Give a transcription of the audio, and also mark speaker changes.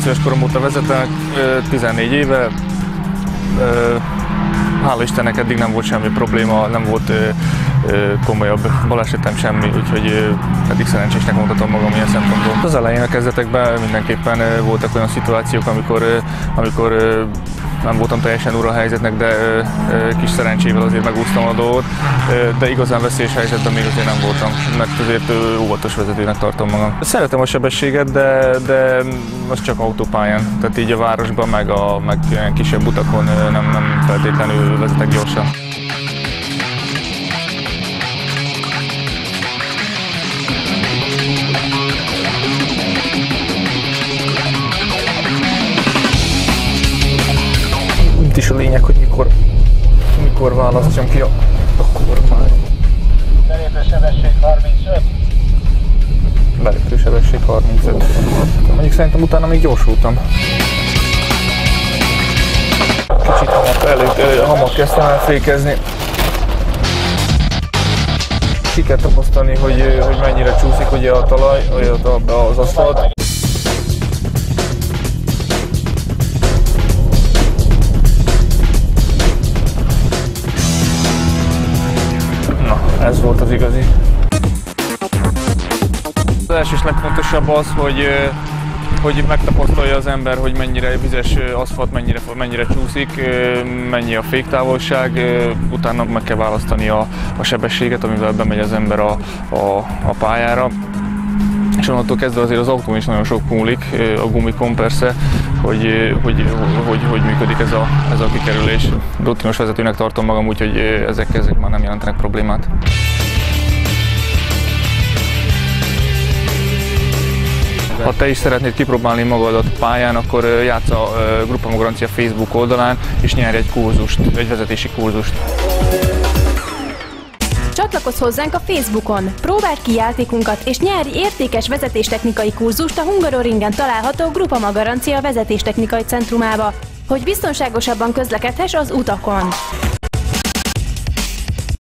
Speaker 1: 18 éves korom óta vezetek, 14 éve. Hála Istennek eddig nem volt semmi probléma, nem volt komolyabb balesetem, semmi, úgyhogy eddig szerencsésnek mondhatom magam ilyen szempontból. Az elején a kezdetekben mindenképpen voltak olyan szituációk, amikor nem voltam teljesen ura a helyzetnek, de kis szerencsével azért megúsztam a dolgot, de igazán veszélyes helyzetben még azért nem voltam, mert azért óvatos vezetőnek tartom magam. Szeretem a sebességet, de az csak autópályán, tehát így a városban, meg ilyen kisebb utakon nem feltétlenül vezetek gyorsan. Itt is a lényeg, hogy mikor választjam ki a kormány.
Speaker 2: Belépősebesség 35.
Speaker 1: Belépősebesség 35. Mondjuk szerintem utána még gyorsultam. Kicsit hamar kezdtem el fékezni. Ki kell tapasztalni, hogy mennyire csúszik ugye a talaj, az aszfalt. Ez volt az igazi. Az első és legfontosabb az, hogy megtapasztalja az ember, hogy mennyire vizes aszfalt, mennyire csúszik, mennyi a féktávolság, utána meg kell választani a sebességet, amivel bemegy az ember a pályára. És onnantól kezdve azért az autón is nagyon sok múlik, a gumikon persze, hogy működik ez a kikerülés. Rutinos vezetőnek tartom magam, úgyhogy ezek már nem jelentenek problémát. Ha te is szeretnéd kipróbálni magadat pályán, akkor játsz a Gruppama Garancia Facebook oldalán, és nyerj egy kurzust, egy vezetési kurzust.
Speaker 3: Csatlakozz hozzánk a Facebookon, próbáld ki játékunkat és nyerj értékes vezetéstechnikai kurzust a Hungaroringen található Gruppama Garancia vezetéstechnikai centrumába, hogy biztonságosabban közlekedhess az utakon.